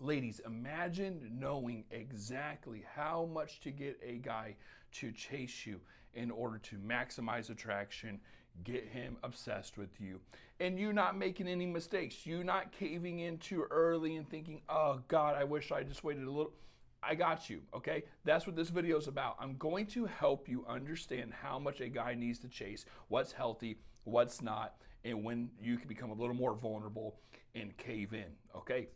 Ladies, imagine knowing exactly how much to get a guy to chase you in order to maximize attraction, get him obsessed with you, and you not making any mistakes, you not caving in too early and thinking, oh God, I wish I just waited a little. I got you, okay? That's what this video is about. I'm going to help you understand how much a guy needs to chase, what's healthy, what's not, and when you can become a little more vulnerable and cave in, okay?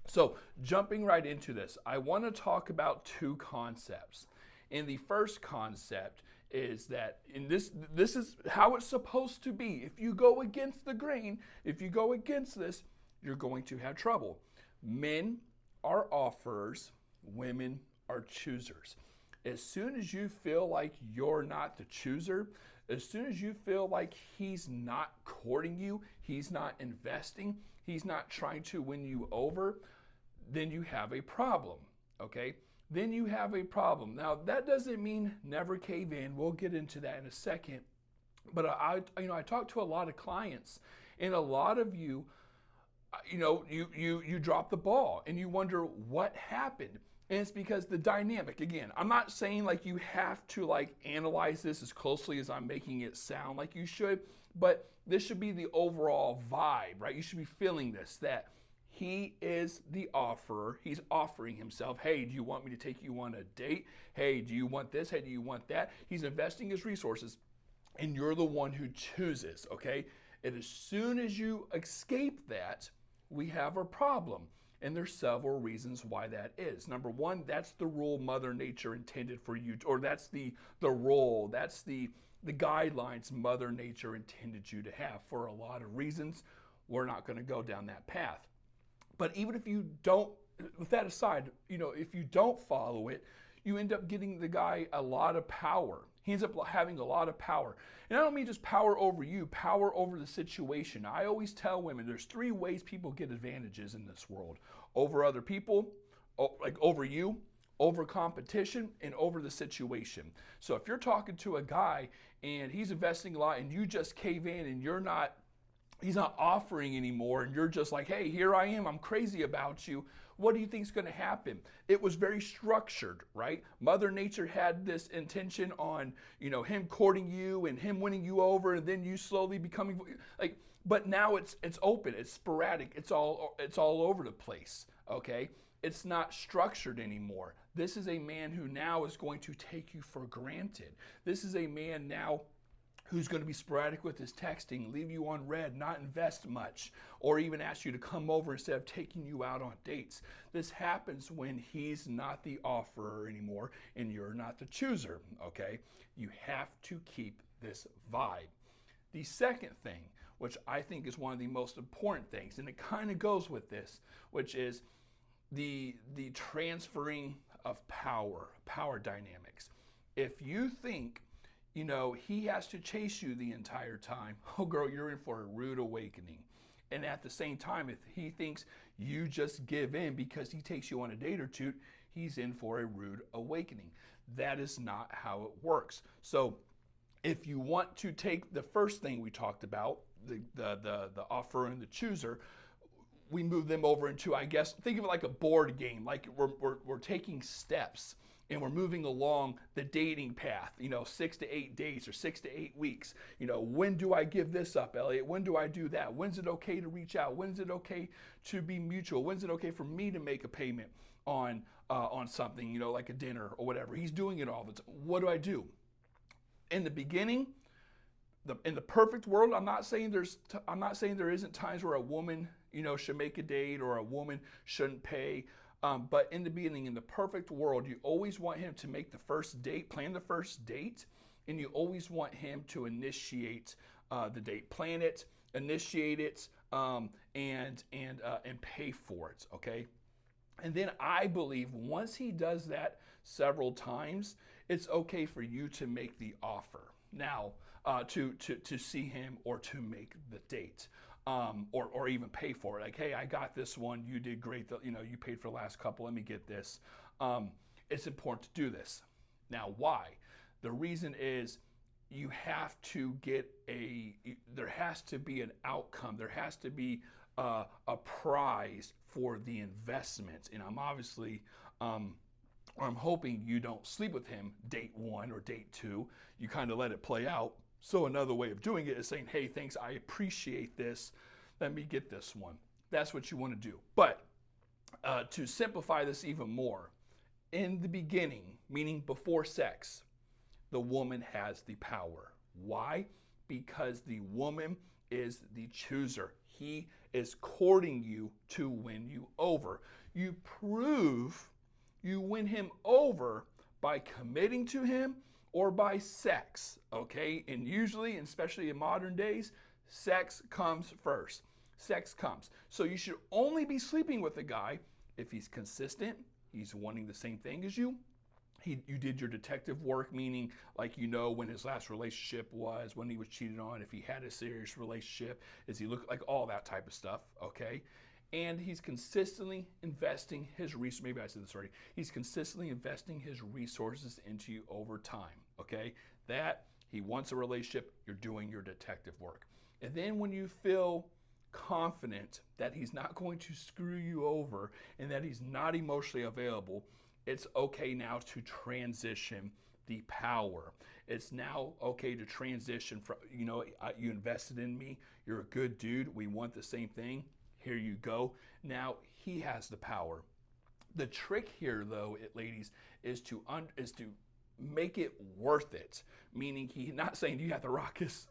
So jumping right into this, I want to talk about two concepts. And the first concept is that this is how it's supposed to be. If you go against the grain, if you go against this, you're going to have trouble. Men are offerers, women are choosers. As soon as you feel like you're not the chooser, as soon as you feel like he's not courting you, he's not investing, he's not trying to win you over, then you have a problem, okay? Then you have a problem. Now, that doesn't mean never cave in. We'll get into that in a second. But I talk to a lot of clients, and a lot of you, you drop the ball and you wonder what happened. And it's because the dynamic, again, I'm not saying like you have to like analyze this as closely as I'm making it sound like you should, but this should be the overall vibe, right? You should be feeling this, that he is the offerer. He's offering himself. Hey, do you want me to take you on a date? Hey, do you want this? Hey, do you want that? He's investing his resources, and you're the one who chooses, okay? And as soon as you escape that, we have a problem. And there's several reasons why that is. Number one, that's the rule Mother Nature intended for you, or that's the role, that's the guidelines Mother Nature intended you to have. For a lot of reasons, we're not going to go down that path. But even if you don't, with that aside, if you don't follow it, you end up getting the guy a lot of power. He ends up having a lot of power. And I don't mean just power over you, power over the situation. I always tell women there's three ways people get advantages in this world: over other people, like over you, over competition, and over the situation. So if you're talking to a guy and he's investing a lot and you just cave in and he's not offering anymore, and you're just like, hey, here I am, I'm crazy about you, what do you think is going to happen? It was very structured, right? Mother Nature had this intention on, him courting you and him winning you over, and then you slowly becoming like, but now it's open, it's sporadic, it's all over the place, okay? It's not structured anymore. This is a man who now is going to take you for granted. This is a man now who's going to be sporadic with his texting, leave you on red, not invest much, or even ask you to come over instead of taking you out on dates. This happens when he's not the offerer anymore and you're not the chooser, okay? You have to keep this vibe. The second thing, which I think is one of the most important things, and it kind of goes with this, which is the transferring of power dynamics. If you think he has to chase you the entire time, oh girl, you're in for a rude awakening. And at the same time, if he thinks you just give in because he takes you on a date or two, he's in for a rude awakening. That is not how it works. So if you want to take the first thing we talked about, the offer and the chooser, we move them over into, I guess, think of it like a board game, like we're taking steps. And we're moving along the dating path, 6 to 8 days or 6 to 8 weeks. When do I give this up, Elliot? When do I do that? When's it okay to reach out? When's it okay to be mutual? When's it okay for me to make a payment on something, like a dinner or whatever? He's doing it all the time. What do I do? In the beginning, in the perfect world, I'm not saying there isn't times where a woman, should make a date or a woman shouldn't pay. But in the beginning, in the perfect world, you always want him to make the first date, plan the first date, and you always want him to initiate the date, plan it, initiate it, and pay for it. Okay. And then I believe once he does that several times, it's okay for you to make the offer. Now, to see him or to make the date. Or even pay for it. Like, hey, I got this one. You did great. You paid for the last couple. Let me get this. It's important to do this. Now, why? The reason is you have to get there has to be an outcome. There has to be a prize for the investment. And I'm obviously, or I'm hoping you don't sleep with him date 1 or date 2. You kind of let it play out. So another way of doing it is saying, hey, thanks, I appreciate this. Let me get this one. That's what you want to do. But to simplify this even more, in the beginning, meaning before sex, the woman has the power. Why? Because the woman is the chooser. He is courting you to win you over. You prove you win him over by committing to him or by sex, okay? And usually, and especially in modern days, sex comes first. Sex comes. So you should only be sleeping with a guy if he's consistent, he's wanting the same thing as you. You did your detective work, meaning like you know when his last relationship was, when he was cheated on, if he had a serious relationship, is he look like all that type of stuff, okay? And he's consistently investing his resources, maybe I said this already, he's consistently investing his resources into you over time, okay? That, he wants a relationship, you're doing your detective work. And then when you feel confident that he's not going to screw you over and that he's not emotionally available, it's okay now to transition the power. It's now okay to transition from, you invested in me, you're a good dude, we want the same thing, here you go. Now he has the power. The trick here though, ladies, is to make it worth it. Meaning he's not saying you have to rock his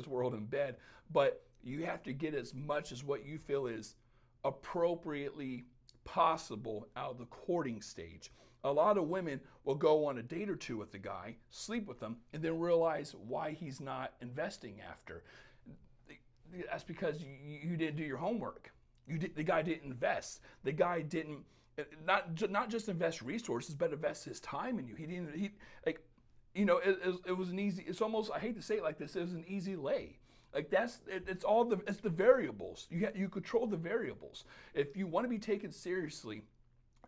world in bed, but you have to get as much as what you feel is appropriately possible out of the courting stage. A lot of women will go on a date or two with the guy, sleep with him, and then realize why he's not investing after. That's because you didn't do your homework. The guy didn't invest. The guy didn't not just invest resources, but invest his time in you. It was an easy. It's almost, I hate to say it like this. It was an easy lay. Like it's the variables. You control the variables. If you want to be taken seriously,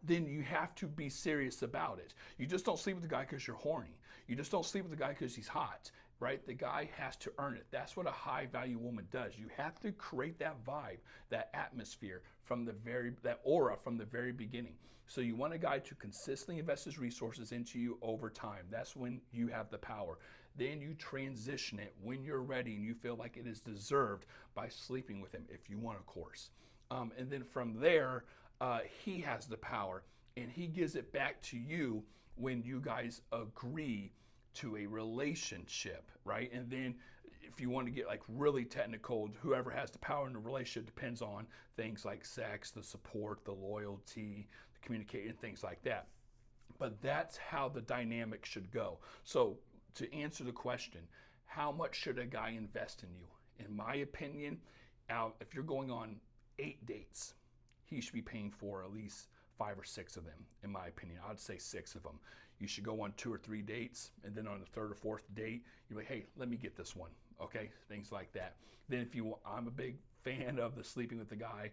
then you have to be serious about it. You just don't sleep with the guy because you're horny. You just don't sleep with the guy because he's hot, right? The guy has to earn it. That's what a high value woman does. You have to create that vibe, that atmosphere that aura from the very beginning. So you want a guy to consistently invest his resources into you over time. That's when you have the power. Then you transition it when you're ready and you feel like it is deserved by sleeping with him, if you want, of course. And then from there, he has the power and he gives it back to you when you guys agree to a relationship, right? And then if you want to get like really technical, whoever has the power in the relationship depends on things like sex, the support, the loyalty, the communication, things like that. But that's how the dynamic should go. So to answer the question, how much should a guy invest in you? In my opinion, if you're going on 8 dates, he should be paying for at least 5 or 6 of them, in my opinion. I'd say 6 of them. You should go on 2 or 3 dates, and then on the 3rd or 4th date, you're like, hey, let me get this one, okay? Things like that. Then I'm a big fan of the sleeping with the guy,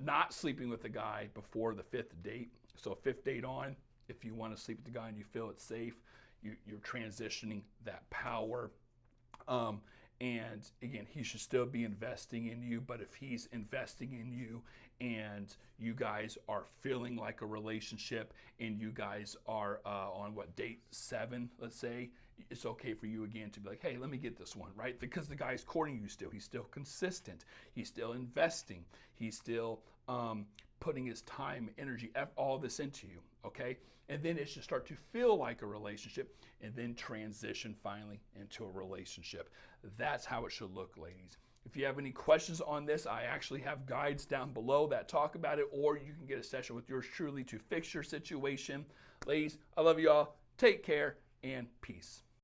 not sleeping with the guy before the 5th date. So 5th date on, if you want to sleep with the guy and you feel it's safe, you're transitioning that power. And again, he should still be investing in you, but if he's investing in you and you guys are feeling like a relationship and you guys are on date 7, let's say, it's okay for you again to be like, hey, let me get this one, right? Because the guy's courting you still. He's still consistent. He's still investing. He's still putting his time, energy, all this into you, okay? And then it should start to feel like a relationship and then transition finally into a relationship. That's how it should look, ladies. If you have any questions on this, I actually have guides down below that talk about it, or you can get a session with yours truly to fix your situation. Ladies, I love you all. Take care and peace.